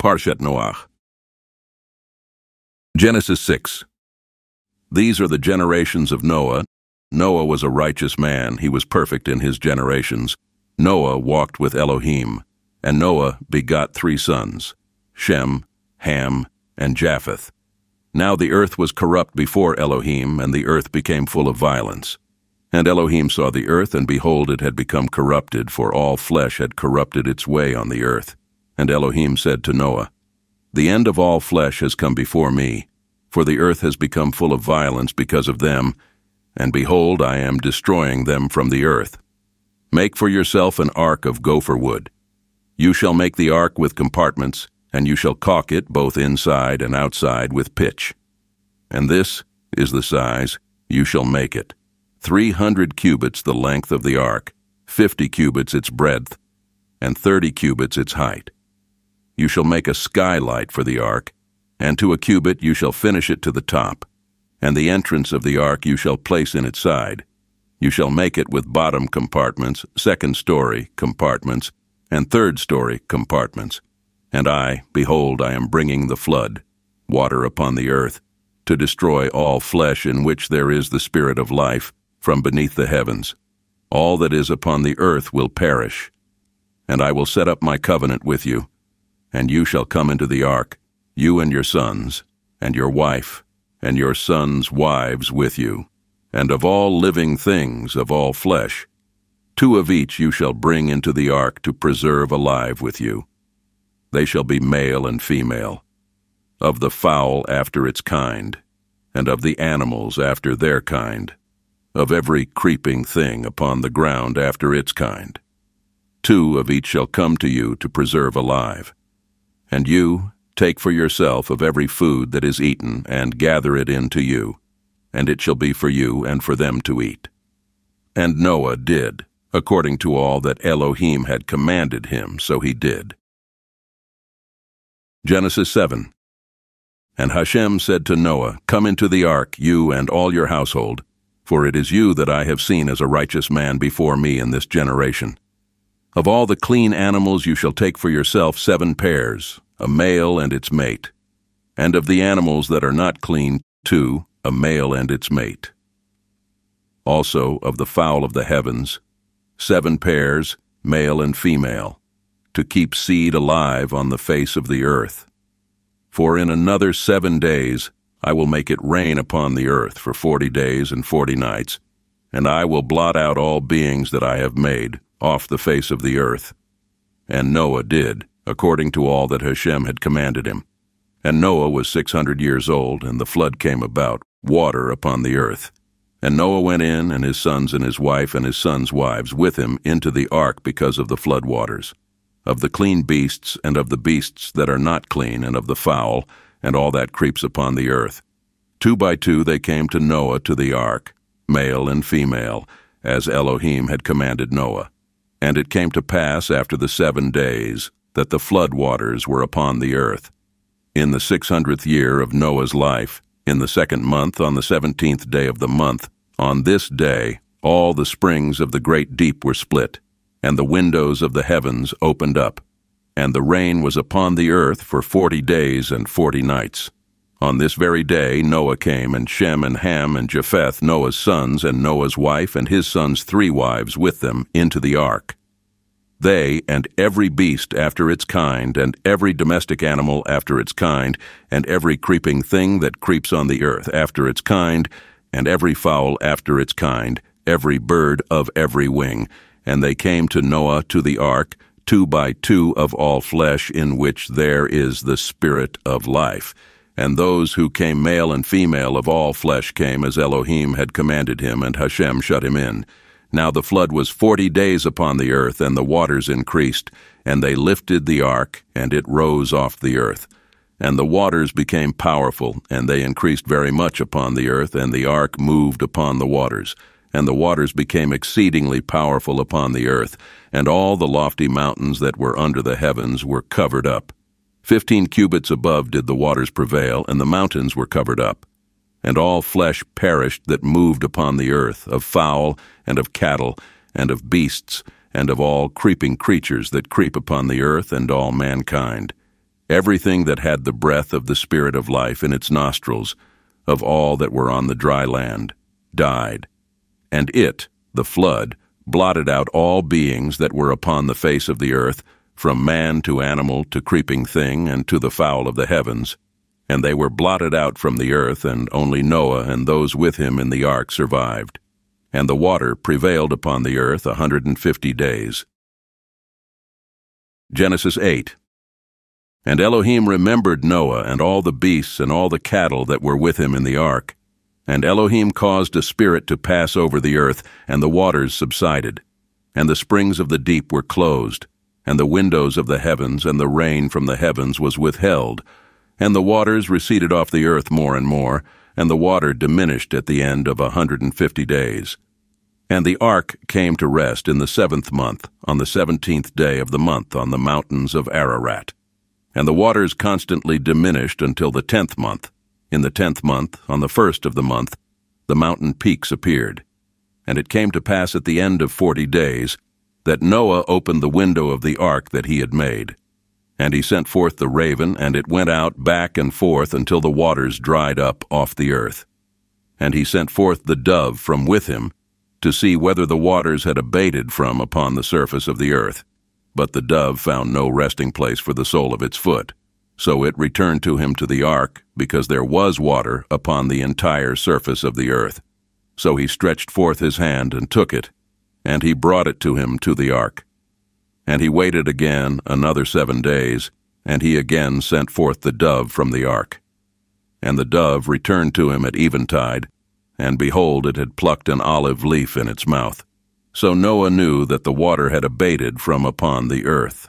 Parshat Noach. Genesis 6. These are the generations of Noah. Noah was a righteous man. He was perfect in his generations. Noah walked with Elohim, and Noah begot 3 sons, Shem, Ham, and Japheth. Now the earth was corrupt before Elohim, and the earth became full of violence. And Elohim saw the earth, and behold, it had become corrupted, for all flesh had corrupted its way on the earth. And Elohim said to Noah, The end of all flesh has come before me, for the earth has become full of violence because of them, and behold, I am destroying them from the earth. Make for yourself an ark of gopher wood. You shall make the ark with compartments, and you shall caulk it both inside and outside with pitch. And this is the size you shall make it: 300 cubits the length of the ark, 50 cubits its breadth, and 30 cubits its height. You shall make a skylight for the ark, and to a cubit you shall finish it to the top, and the entrance of the ark you shall place in its side. You shall make it with bottom compartments, second-story compartments, and third-story compartments. And behold, I am bringing the flood, water upon the earth, to destroy all flesh in which there is the spirit of life, from beneath the heavens. All that is upon the earth will perish. And I will set up my covenant with you, and you shall come into the ark, you and your sons, and your wife, and your sons' wives with you, and of all living things, of all flesh. 2 of each you shall bring into the ark to preserve alive with you. They shall be male and female, of the fowl after its kind, and of the animals after their kind, of every creeping thing upon the ground after its kind. 2 of each shall come to you to preserve alive. And you take for yourself of every food that is eaten, and gather it in to you, and it shall be for you and for them to eat. And Noah did, according to all that Elohim had commanded him, so he did. Genesis 7. And Hashem said to Noah, Come into the ark, you and all your household, for it is you that I have seen as a righteous man before me in this generation. Of all the clean animals you shall take for yourself 7 pairs, a male and its mate. And of the animals that are not clean, 2, a male and its mate. Also of the fowl of the heavens, 7 pairs, male and female, to keep seed alive on the face of the earth. For in another 7 days I will make it rain upon the earth for 40 days and 40 nights, and I will blot out all beings that I have made off the face of the earth. And Noah did, according to all that Hashem had commanded him. And Noah was 600 years old, and the flood came about, water upon the earth. And Noah went in, and his sons and his wife and his sons' wives with him into the ark because of the flood waters, of the clean beasts and of the beasts that are not clean, and of the fowl, and all that creeps upon the earth. 2 by 2 they came to Noah to the ark, male and female, as Elohim had commanded Noah. And it came to pass after the 7 days that the flood waters were upon the earth. In the 600th year of Noah's life, in the 2nd month, on the 17th day of the month, on this day all the springs of the great deep were split, and the windows of the heavens opened up, and the rain was upon the earth for 40 days and 40 nights. On this very day Noah came, and Shem and Ham and Japheth, Noah's sons, and Noah's wife and his sons' 3 wives with them, into the ark. They and every beast after its kind, and every domestic animal after its kind, and every creeping thing that creeps on the earth after its kind, and every fowl after its kind, every bird of every wing. And they came to Noah to the ark, 2 by 2 of all flesh in which there is the spirit of life. And those who came male and female of all flesh came as Elohim had commanded him, and Hashem shut him in. Now the flood was 40 days upon the earth, and the waters increased, and they lifted the ark, and it rose off the earth. And the waters became powerful, and they increased very much upon the earth, and the ark moved upon the waters. And the waters became exceedingly powerful upon the earth, and all the lofty mountains that were under the heavens were covered up. 15 cubits above did the waters prevail, and the mountains were covered up. And all flesh perished that moved upon the earth, of fowl, and of cattle, and of beasts, and of all creeping creatures that creep upon the earth, and all mankind. Everything that had the breath of the Spirit of life in its nostrils, of all that were on the dry land, died. And it, the flood, blotted out all beings that were upon the face of the earth, from man to animal to creeping thing and to the fowl of the heavens. And they were blotted out from the earth, and only Noah and those with him in the ark survived. And the water prevailed upon the earth 150 days. Genesis 8. And Elohim remembered Noah and all the beasts and all the cattle that were with him in the ark. And Elohim caused a spirit to pass over the earth, and the waters subsided. And the springs of the deep were closed, and the windows of the heavens and the rain from the heavens was withheld. And the waters receded off the earth more and more, and the water diminished at the end of 150 days. And the ark came to rest in the 7th month, on the 17th day of the month, on the mountains of Ararat. And the waters constantly diminished until the 10th month. In the 10th month, on the 1st of the month, the mountain peaks appeared. And it came to pass at the end of 40 days that Noah opened the window of the ark that he had made. And he sent forth the raven, and it went out back and forth until the waters dried up off the earth. And he sent forth the dove from with him, to see whether the waters had abated from upon the surface of the earth. But the dove found no resting place for the sole of its foot. So it returned to him to the ark, because there was water upon the entire surface of the earth. So he stretched forth his hand and took it, and he brought it to him to the ark. And he waited again another 7 days, and he again sent forth the dove from the ark. And the dove returned to him at eventide, and behold, it had plucked an olive leaf in its mouth. So Noah knew that the water had abated from upon the earth.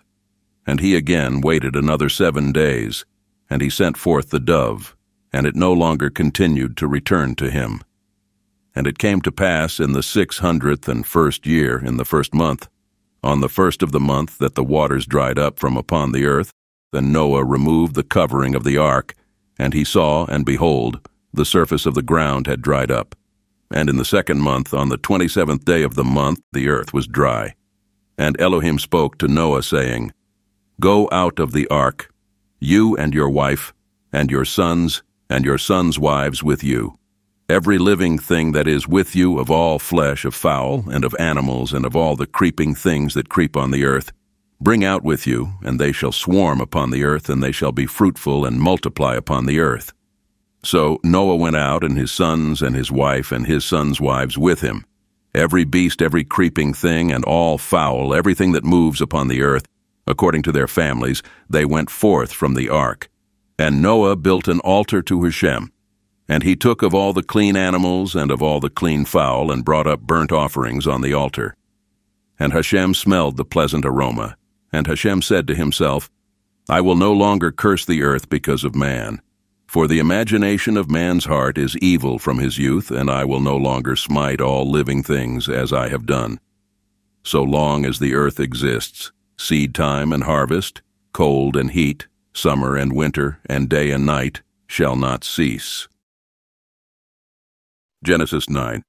And he again waited another 7 days, and he sent forth the dove, and it no longer continued to return to him. And it came to pass in the 601st year, in the 1st month, on the 1st of the month, that the waters dried up from upon the earth. Then Noah removed the covering of the ark, and he saw, and behold, the surface of the ground had dried up. And in the 2nd month, on the 27th day of the month, the earth was dry. And Elohim spoke to Noah, saying, Go out of the ark, you and your wife, and your sons wives with you. Every living thing that is with you, of all flesh, of fowl, and of animals, and of all the creeping things that creep on the earth, bring out with you, and they shall swarm upon the earth, and they shall be fruitful and multiply upon the earth. So Noah went out, and his sons and his wife and his sons' wives with him. Every beast, every creeping thing, and all fowl, everything that moves upon the earth, according to their families, they went forth from the ark. And Noah built an altar to Hashem. And he took of all the clean animals and of all the clean fowl, and brought up burnt offerings on the altar. And Hashem smelled the pleasant aroma. And Hashem said to himself, I will no longer curse the earth because of man. For the imagination of man's heart is evil from his youth, and I will no longer smite all living things as I have done. So long as the earth exists, seed time and harvest, cold and heat, summer and winter, and day and night shall not cease. Genesis 9.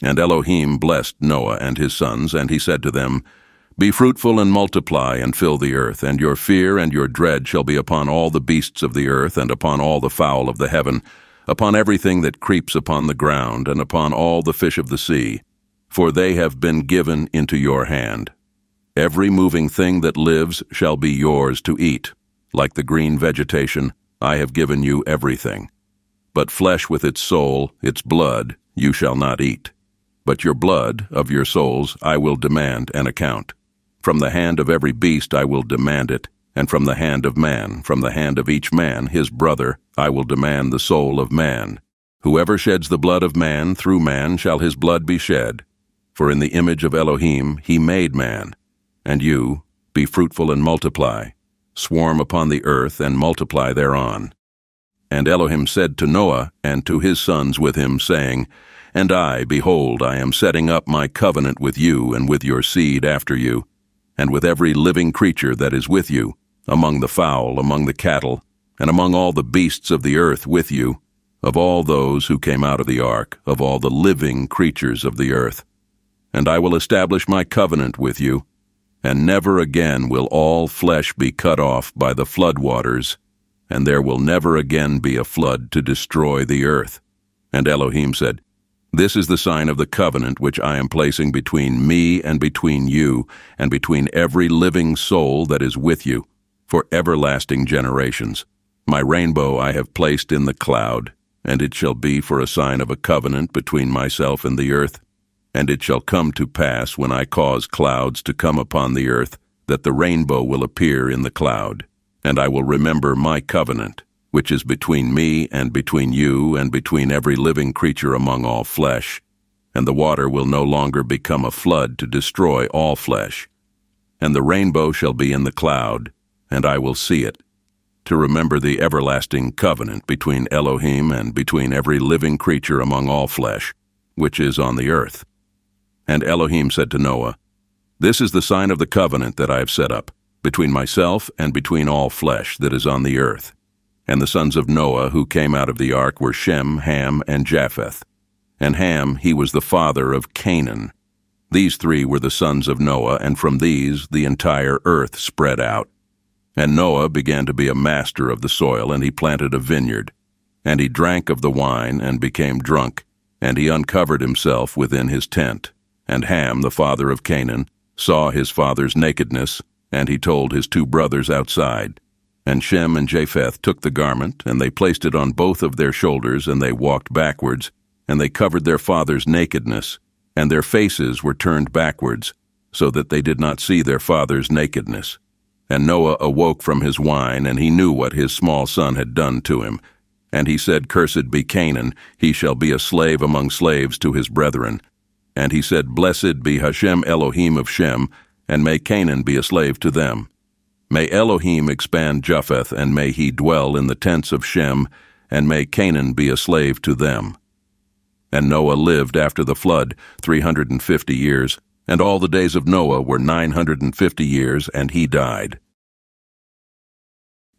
And Elohim blessed Noah and his sons, and he said to them, Be fruitful and multiply, and fill the earth, and your fear and your dread shall be upon all the beasts of the earth, and upon all the fowl of the heaven, upon everything that creeps upon the ground, and upon all the fish of the sea, for they have been given into your hand. Every moving thing that lives shall be yours to eat. Like the green vegetation, I have given you everything. But flesh with its soul, its blood, you shall not eat. But your blood, of your souls, I will demand an account. From the hand of every beast I will demand it, and from the hand of man, from the hand of each man, his brother, I will demand the soul of man. Whoever sheds the blood of man, through man shall his blood be shed. For in the image of Elohim he made man. And you, be fruitful and multiply. Swarm upon the earth and multiply thereon. And Elohim said to Noah and to his sons with him, saying, And I, behold, I am setting up my covenant with you and with your seed after you, and with every living creature that is with you, among the fowl, among the cattle, and among all the beasts of the earth with you, of all those who came out of the ark, of all the living creatures of the earth. And I will establish my covenant with you. And never again will all flesh be cut off by the flood waters, and there will never again be a flood to destroy the earth. And Elohim said, This is the sign of the covenant which I am placing between me and between you, and between every living soul that is with you, for everlasting generations. My rainbow I have placed in the cloud, and it shall be for a sign of a covenant between myself and the earth. And it shall come to pass, when I cause clouds to come upon the earth, that the rainbow will appear in the cloud. And I will remember my covenant, which is between me and between you and between every living creature among all flesh. And the water will no longer become a flood to destroy all flesh. And the rainbow shall be in the cloud, and I will see it, to remember the everlasting covenant between Elohim and between every living creature among all flesh, which is on the earth. And Elohim said to Noah, This is the sign of the covenant that I have set up, between myself and between all flesh that is on the earth. And the sons of Noah who came out of the ark were Shem, Ham, and Japheth. And Ham, he was the father of Canaan. These three were the sons of Noah, and from these the entire earth spread out. And Noah began to be a master of the soil, and he planted a vineyard. And he drank of the wine and became drunk, and he uncovered himself within his tent. And Ham, the father of Canaan, saw his father's nakedness, and he told his two brothers outside. And Shem and Japheth took the garment, and they placed it on both of their shoulders, and they walked backwards, and they covered their father's nakedness, and their faces were turned backwards, so that they did not see their father's nakedness. And Noah awoke from his wine, and he knew what his small son had done to him. And he said, Cursed be Canaan, he shall be a slave among slaves to his brethren. And he said, Blessed be Hashem Elohim of Shem, and may Canaan be a slave to them. May Elohim expand Japheth, and may he dwell in the tents of Shem, and may Canaan be a slave to them. And Noah lived after the flood 350 years, and all the days of Noah were 950 years, and he died.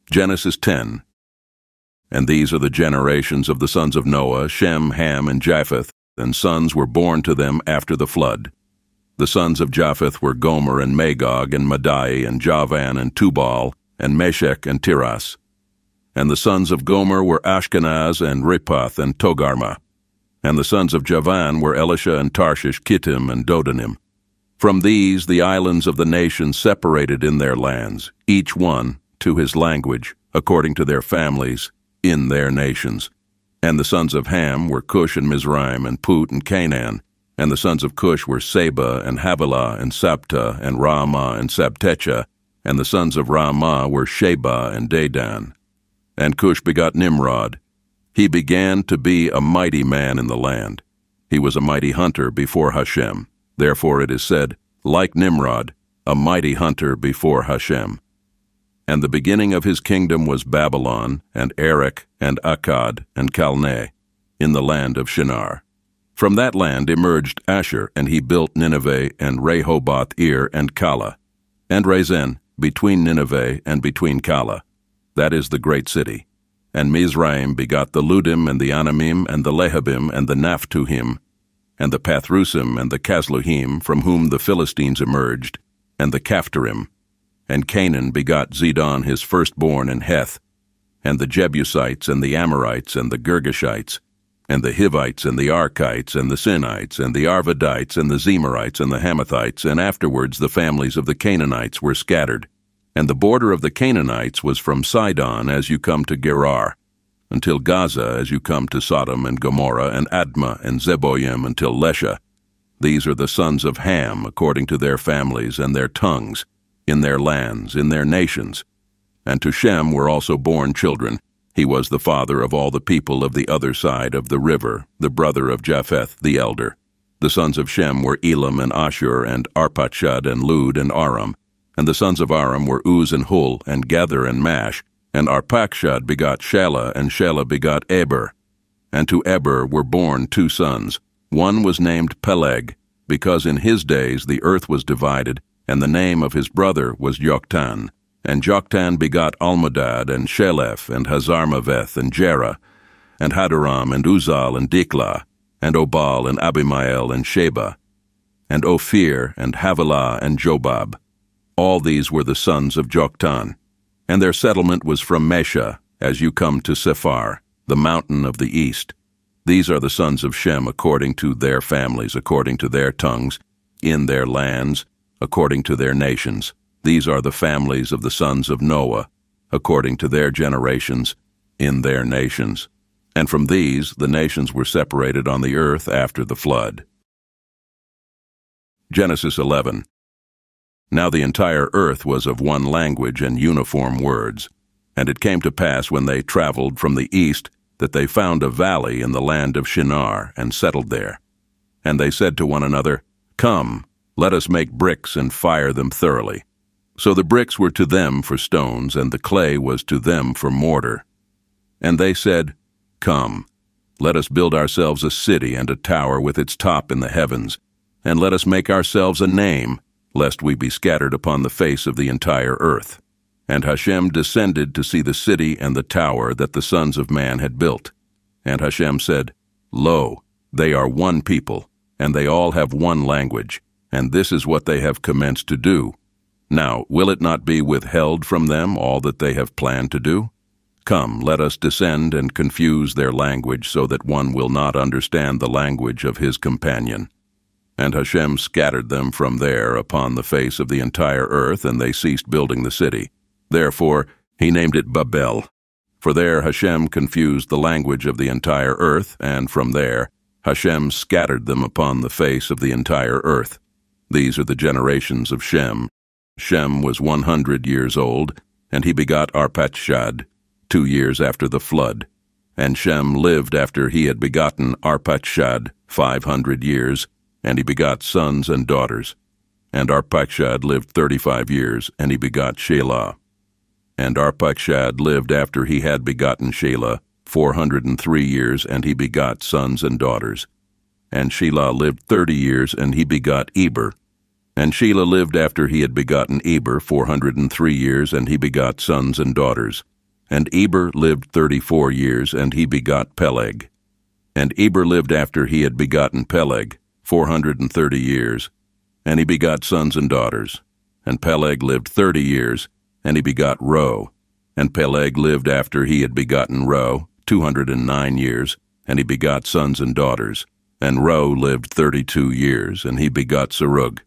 Genesis 10. And these are the generations of the sons of Noah, Shem, Ham, and Japheth, and sons were born to them after the flood. The sons of Japheth were Gomer and Magog and Madai and Javan and Tubal and Meshech and Tiras. And the sons of Gomer were Ashkenaz and Riphath and Togarmah. And the sons of Javan were Elisha and Tarshish, Kittim and Dodanim. From these the islands of the nations separated in their lands, each one to his language, according to their families, in their nations. And the sons of Ham were Cush and Mizraim and Put and Canaan. And the sons of Cush were Seba and Havilah and Sabta and Raamah and Sabtecha. And the sons of Raamah were Sheba and Dedan. And Cush begot Nimrod. He began to be a mighty man in the land. He was a mighty hunter before Hashem. Therefore it is said, like Nimrod, a mighty hunter before Hashem. And the beginning of his kingdom was Babylon, and Erech, and Akkad, and Calneh, in the land of Shinar. From that land emerged Asher, and he built Nineveh, and Rehoboth-ir, and Calah, and Rezen, between Nineveh and between Calah. That is the great city. And Mizraim begot the Ludim, and the Anamim, and the Lehabim, and the Naphtuhim, and the Pathrusim, and the Casluhim, from whom the Philistines emerged, and the Caphtorim. And Canaan begot Zidon his firstborn in Heth, and the Jebusites, and the Amorites, and the Girgashites, and the Hivites, and the Archites, and the Sinites, and the Arvadites, and the Zemarites, and the Hamathites, and afterwards the families of the Canaanites were scattered. And the border of the Canaanites was from Sidon as you come to Gerar, until Gaza as you come to Sodom and Gomorrah, and Admah, and Zeboim, until Lesha. These are the sons of Ham, according to their families and their tongues, in their lands, in their nations. And to Shem were also born children. He was the father of all the people of the other side of the river, the brother of Japheth the elder. The sons of Shem were Elam and Ashur and Arpachshad and Lud and Aram. And the sons of Aram were Uz and Hul and Gether and Mash. And Arpachshad begot Shelah, and Shelah begot Eber. And to Eber were born two sons. One was named Peleg, because in his days the earth was divided, and the name of his brother was Joktan. And Joktan begot Almodad, and Sheleph, and Hazarmaveth, and Jerah, and Hadoram, and Uzal, and Diklah, and Obal, and Abimael, and Sheba, and Ophir, and Havilah, and Jobab. All these were the sons of Joktan, and their settlement was from Mesha, as you come to Sephar, the mountain of the east. These are the sons of Shem according to their families, according to their tongues, in their lands, according to their nations. These are the families of the sons of Noah, according to their generations, in their nations. And from these the nations were separated on the earth after the flood. Genesis 11. Now the entire earth was of one language and uniform words. And it came to pass when they traveled from the east that they found a valley in the land of Shinar and settled there. And they said to one another, Come, let us make bricks and fire them thoroughly. So the bricks were to them for stones, and the clay was to them for mortar. And they said, Come, let us build ourselves a city and a tower with its top in the heavens, and let us make ourselves a name, lest we be scattered upon the face of the entire earth. And Hashem descended to see the city and the tower that the sons of man had built. And Hashem said, Lo, they are one people, and they all have one language, and this is what they have commenced to do. Now, will it not be withheld from them all that they have planned to do? Come, let us descend and confuse their language so that one will not understand the language of his companion. And Hashem scattered them from there upon the face of the entire earth, and they ceased building the city. Therefore he named it Babel. For there Hashem confused the language of the entire earth, and from there Hashem scattered them upon the face of the entire earth. These are the generations of Shem. Shem was 100 years old, and he begot Arpachshad, 2 years after the flood. And Shem lived after he had begotten Arpachshad 500 years, and he begot sons and daughters. And Arpachshad lived 35 years, and he begot Shelah. And Arpachshad lived after he had begotten Shelah 403 years, and he begot sons and daughters. And Shelah lived 30 years, and he begot Eber. And Shelah lived after he had begotten Eber 403 years, and he begot sons and daughters. And Eber lived 34 years, and he begot Peleg. And Eber lived after he had begotten Peleg 430 years, and he begot sons and daughters. And Peleg lived 30 years, and he begot Ro. And Peleg lived after he had begotten Ro 209 years, and he begot sons and daughters. And Ro lived 32 years, and he begot Serug.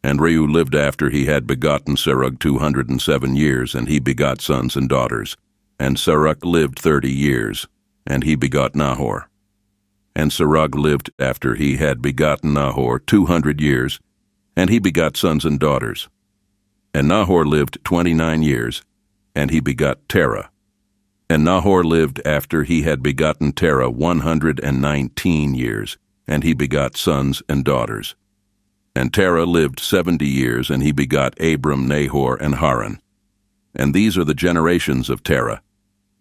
And Reu lived after he had begotten Serug 207 years, and he begot sons and daughters. And Serug lived 30 years, and he begot Nahor. And Serug lived after he had begotten Nahor 200 years, and he begot sons and daughters. And Nahor lived 29 years, and he begot Terah. And Nahor lived after he had begotten Terah 119 years, and he begot sons and daughters. And Terah lived 70 years, and he begot Abram, Nahor, and Haran. And these are the generations of Terah.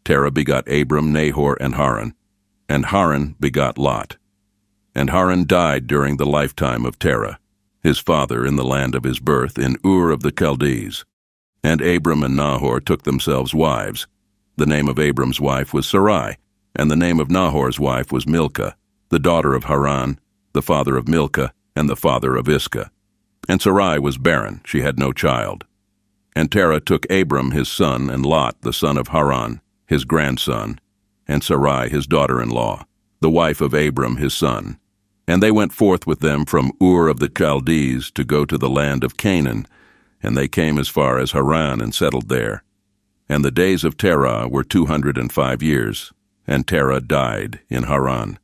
Terah begot Abram, Nahor, and Haran begot Lot. And Haran died during the lifetime of Terah, his father in the land of his birth, in Ur of the Chaldees. And Abram and Nahor took themselves wives. The name of Abram's wife was Sarai, and the name of Nahor's wife was Milcah, the daughter of Haran, the father of Milcah, and the father of Iscah. And Sarai was barren, she had no child. And Terah took Abram his son, and Lot the son of Haran, his grandson, and Sarai his daughter-in-law, the wife of Abram his son. And they went forth with them from Ur of the Chaldees to go to the land of Canaan, and they came as far as Haran and settled there. And the days of Terah were 205 years, and Terah died in Haran.